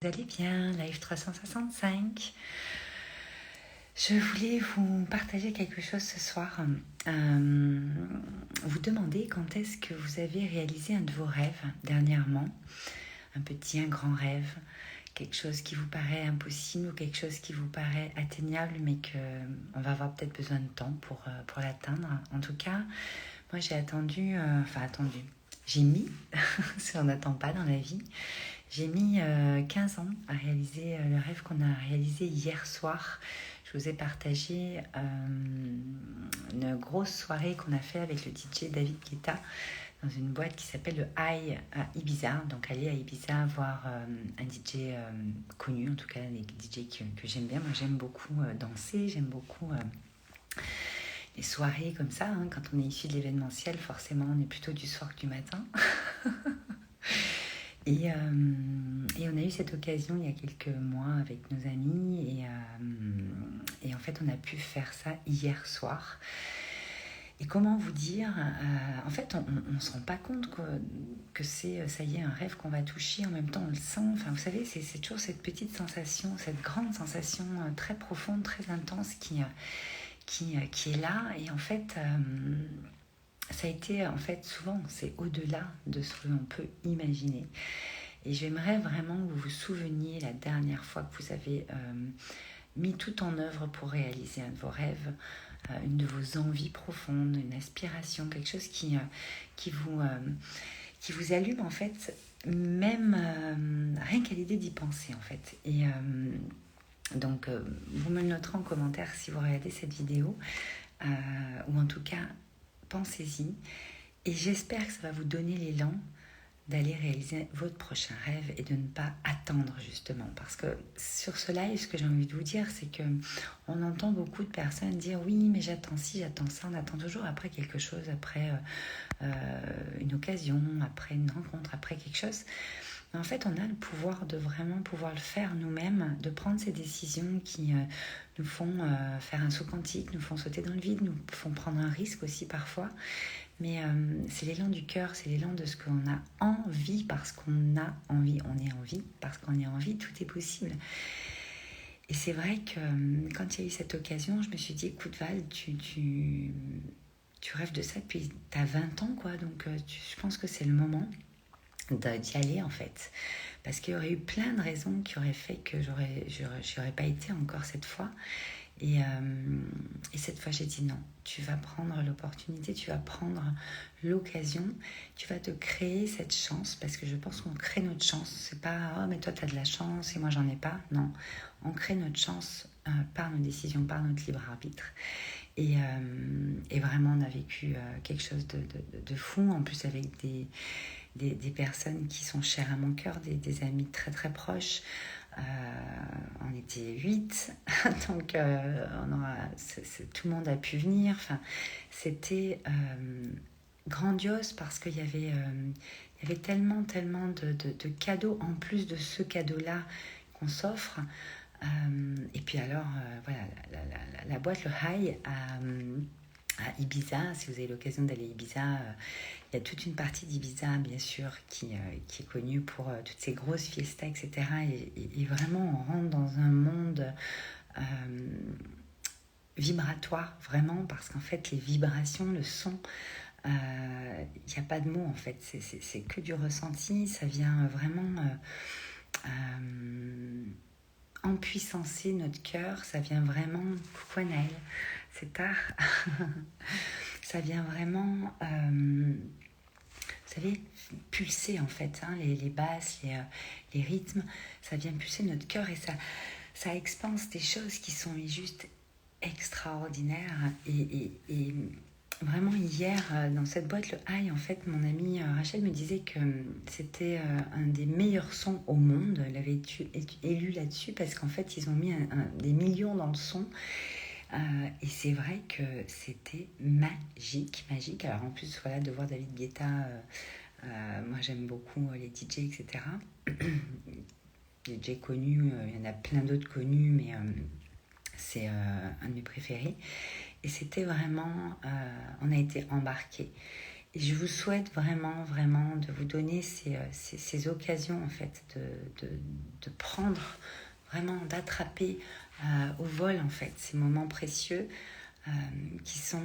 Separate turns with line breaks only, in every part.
Vous allez bien, Live 365. Je voulais vous partager quelque chose ce soir. Vous demander quand est-ce que vous avez réalisé un de vos rêves dernièrement. Un petit, un grand rêve. Quelque chose qui vous paraît impossible ou quelque chose qui vous paraît atteignable mais qu'on va avoir peut-être besoin de temps pour l'atteindre. En tout cas, moi j'ai attendu. J'ai mis, si on n'attend pas dans la vie, j'ai mis 15 ans à réaliser le rêve qu'on a réalisé hier soir. Je vous ai partagé une grosse soirée qu'on a fait avec le DJ David Guetta dans une boîte qui s'appelle le High à Ibiza. Donc allez à Ibiza voir un DJ connu, en tout cas les DJ que j'aime bien. Moi j'aime beaucoup danser, j'aime beaucoup les soirées comme ça. Quand on est issu de l'événementiel, forcément on est plutôt du soir que du matin. Et on a eu cette occasion il y a quelques mois avec nos amis et en fait on a pu faire ça hier soir. Et comment vous dire, en fait on ne se rend pas compte que c'est, ça y est, un rêve qu'on va toucher, en même temps on le sent, enfin vous savez c'est toujours cette petite sensation, cette grande sensation très profonde, très intense qui est là et en fait... ça a été, en fait, souvent, c'est au-delà de ce que l'on peut imaginer. Et j'aimerais vraiment que vous vous souveniez la dernière fois que vous avez mis tout en œuvre pour réaliser un de vos rêves, une de vos envies profondes, une aspiration, quelque chose qui vous allume, en fait, même rien qu'à l'idée d'y penser, en fait. Et donc, vous me le noterez en commentaire si vous regardez cette vidéo, ou en tout cas... pensez-y et j'espère que ça va vous donner l'élan d'aller réaliser votre prochain rêve et de ne pas attendre justement parce que sur ce live ce que j'ai envie de vous dire c'est que on entend beaucoup de personnes dire oui mais j'attends ci, j'attends ça, on attend toujours après quelque chose, après une occasion, après une rencontre, après quelque chose. Mais en fait on a le pouvoir de vraiment pouvoir le faire nous-mêmes, de prendre ces décisions qui nous font faire un saut quantique, nous font sauter dans le vide, nous font prendre un risque aussi parfois. Mais c'est l'élan du cœur, c'est l'élan de ce qu'on a envie parce qu'on a envie. On est en vie parce qu'on est en vie, tout est possible. Et c'est vrai que quand il y a eu cette occasion, je me suis dit, écoute Val, tu rêves de ça depuis t'as 20 ans, quoi. Donc je pense que c'est le moment d'y aller en fait. Parce qu'il y aurait eu plein de raisons qui auraient fait que j'aurais pas été encore cette fois. Et cette fois, j'ai dit non. Tu vas prendre l'opportunité, tu vas prendre l'occasion, tu vas te créer cette chance parce que je pense qu'on crée notre chance. C'est pas oh mais toi tu as de la chance et moi j'en ai pas. Non, on crée notre chance par nos décisions, par notre libre arbitre. Et vraiment, on a vécu quelque chose de fou. En plus, avec des personnes qui sont chères à mon cœur, des amis très très proches. On était 8, donc tout le monde a pu venir. Enfin, c'était grandiose parce qu'il y avait tellement de cadeaux en plus de ce cadeau-là qu'on s'offre. Et puis alors, voilà, la boîte, le High à Ibiza, si vous avez l'occasion d'aller à Ibiza, il y a toute une partie d'Ibiza, bien sûr, qui est connue pour toutes ces grosses fiestas, etc. Et vraiment, on rentre dans un monde vibratoire, vraiment, parce qu'en fait, les vibrations, le son, il n'y a pas de mots, en fait. C'est que du ressenti, ça vient vraiment empuissancer notre cœur, ça vient vraiment... Coucou Anaël, c'est tard. Ça vient vraiment... vous savez, pulser en fait, les basses, les rythmes, ça vient pulser notre cœur et ça expanse des choses qui sont juste extraordinaires. Et vraiment hier, dans cette boîte, le High, en fait, mon amie Rachel me disait que c'était un des meilleurs sons au monde. Elle avait été élue là-dessus parce qu'en fait, ils ont mis des millions dans le son. Et c'est vrai que c'était magique. Alors en plus, voilà, de voir David Guetta, moi j'aime beaucoup les DJ, etc. Les DJ connus, il y en a plein d'autres connus, mais c'est un de mes préférés. Et c'était vraiment, on a été embarqués. Et je vous souhaite vraiment, vraiment de vous donner ces occasions, en fait, de prendre, vraiment d'attraper au vol, en fait, ces moments précieux euh, qui sont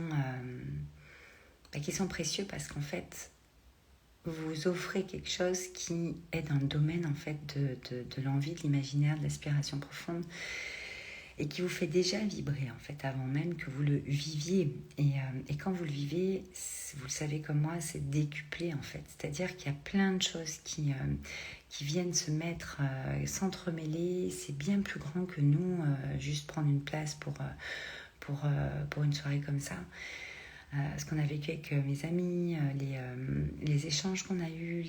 précieux parce qu'en fait, vous offrez quelque chose qui est dans le domaine, en fait, de l'envie, de l'imaginaire, de l'aspiration profonde, et qui vous fait déjà vibrer en fait avant même que vous le viviez. Et quand vous le vivez, vous le savez comme moi, c'est décuplé en fait. C'est-à-dire qu'il y a plein de choses qui viennent se mettre, s'entremêler. C'est bien plus grand que nous, juste prendre une place pour une soirée comme ça. Ce qu'on a vécu avec mes amis, les échanges qu'on a eus,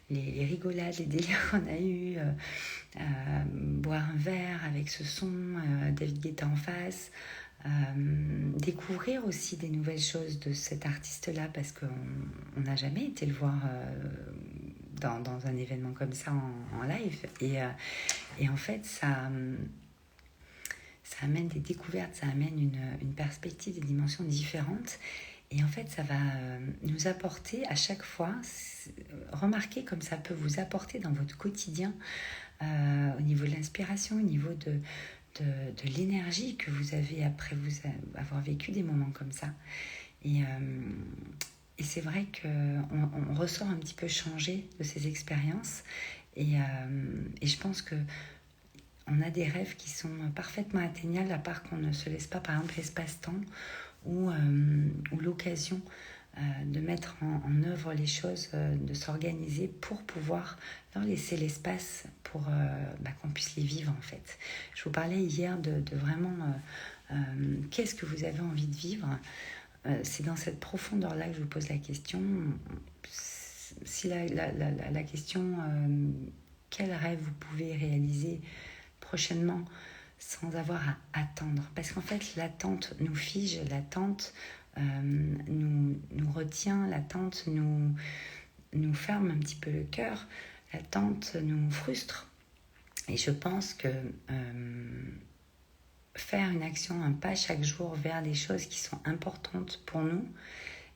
les rigolades, les délires qu'on a eus, boire un verre avec ce son, David Guetta en face, découvrir aussi des nouvelles choses de cet artiste-là parce qu'on n'a jamais été le voir dans un événement comme ça en live. Et en fait, ça amène des découvertes, ça amène une perspective, des dimensions différentes. Et en fait, ça va nous apporter à chaque fois, remarquez comme ça peut vous apporter dans votre quotidien, au niveau de l'inspiration, au niveau de l'énergie que vous avez après vous avoir vécu des moments comme ça. Et c'est vrai qu'on ressort un petit peu changé de ces expériences. Et je pense que on a des rêves qui sont parfaitement atteignables, à part qu'on ne se laisse pas, par exemple, l'espace-temps ou l'occasion de mettre en œuvre les choses, de s'organiser pour pouvoir leur laisser l'espace pour qu'on puisse les vivre en fait. Je vous parlais hier de vraiment qu'est-ce que vous avez envie de vivre. C'est dans cette profondeur-là que je vous pose la question. Si la question quel rêve vous pouvez réaliser prochainement sans avoir à attendre, parce qu'en fait l'attente nous fige, l'attente nous retient, l'attente nous ferme un petit peu le cœur, l'attente nous frustre. Et je pense que faire une action, un pas chaque jour vers des choses qui sont importantes pour nous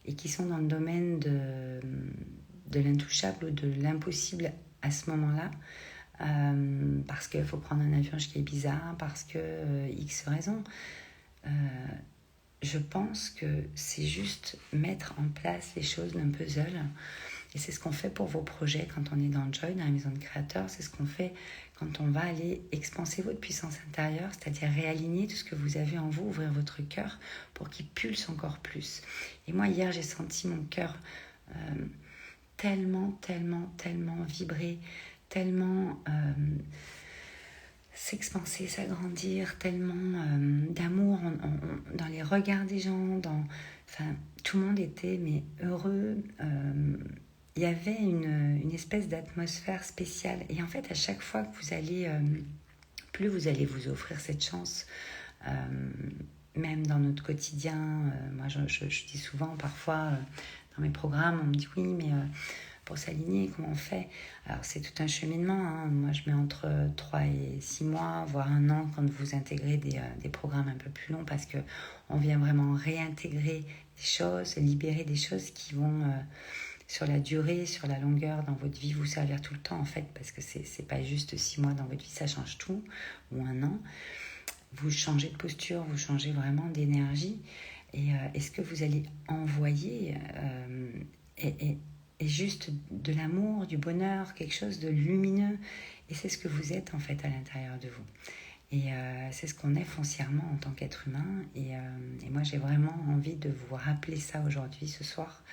et qui sont dans le domaine de l'intouchable ou de l'impossible à ce moment-là, parce qu'il faut prendre un avion jusqu'à Ibiza, parce que X raisons. Je pense que c'est juste mettre en place les choses d'un puzzle. Et c'est ce qu'on fait pour vos projets quand on est dans Joy, dans la maison de créateurs. C'est ce qu'on fait quand on va aller expanser votre puissance intérieure, c'est-à-dire réaligner tout ce que vous avez en vous, ouvrir votre cœur pour qu'il pulse encore plus. Et moi, hier, j'ai senti mon cœur tellement vibrer, tellement s'expanser, s'agrandir, tellement d'amour dans les regards des gens, tout le monde était heureux. Il y avait une espèce d'atmosphère spéciale. Et en fait, à chaque fois que vous allez, plus vous allez vous offrir cette chance, même dans notre quotidien, moi je dis souvent, parfois, dans mes programmes, on me dit oui, mais pour s'aligner, comment on fait? Alors c'est tout un cheminement, hein. Moi je mets entre 3 et 6 mois, voire 1 an quand vous intégrez des programmes un peu plus longs, parce qu'on vient vraiment réintégrer des choses, libérer des choses qui vont sur la durée, sur la longueur dans votre vie vous servir tout le temps en fait, parce que c'est pas juste 6 mois dans votre vie, ça change tout, ou 1 an. Vous changez de posture, vous changez vraiment d'énergie, et ce que vous allez envoyer est juste de l'amour, du bonheur, quelque chose de lumineux, et c'est ce que vous êtes en fait à l'intérieur de vous. Et c'est ce qu'on est foncièrement en tant qu'être humain, et moi j'ai vraiment envie de vous rappeler ça aujourd'hui, ce soir,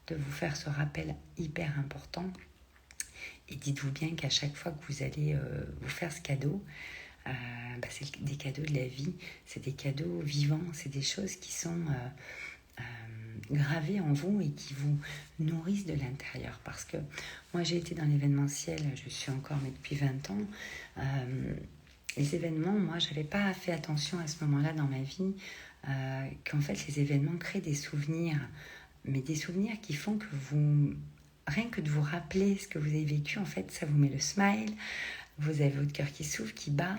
de vous faire ce rappel hyper important. Et dites-vous bien qu'à chaque fois que vous allez vous faire ce cadeau, c'est des cadeaux de la vie, c'est des cadeaux vivants, c'est des choses qui sont gravées en vous et qui vous nourrissent de l'intérieur. Parce que moi j'ai été dans l'événementiel, je suis encore, mais depuis 20 ans, les événements, moi j'avais pas fait attention à ce moment-là dans ma vie, qu'en fait les événements créent des souvenirs, mais des souvenirs qui font que vous, rien que de vous rappeler ce que vous avez vécu, en fait ça vous met le smile, vous avez votre cœur qui s'ouvre, qui bat,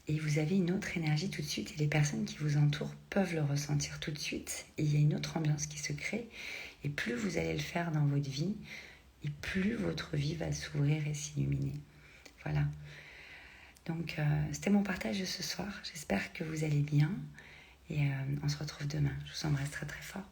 et vous avez une autre énergie tout de suite, et les personnes qui vous entourent peuvent le ressentir tout de suite, et il y a une autre ambiance qui se crée. Et plus vous allez le faire dans votre vie, et plus votre vie va s'ouvrir et s'illuminer. Voilà. Donc, c'était mon partage de ce soir. J'espère que vous allez bien. Et on se retrouve demain. Je vous embrasse très très fort.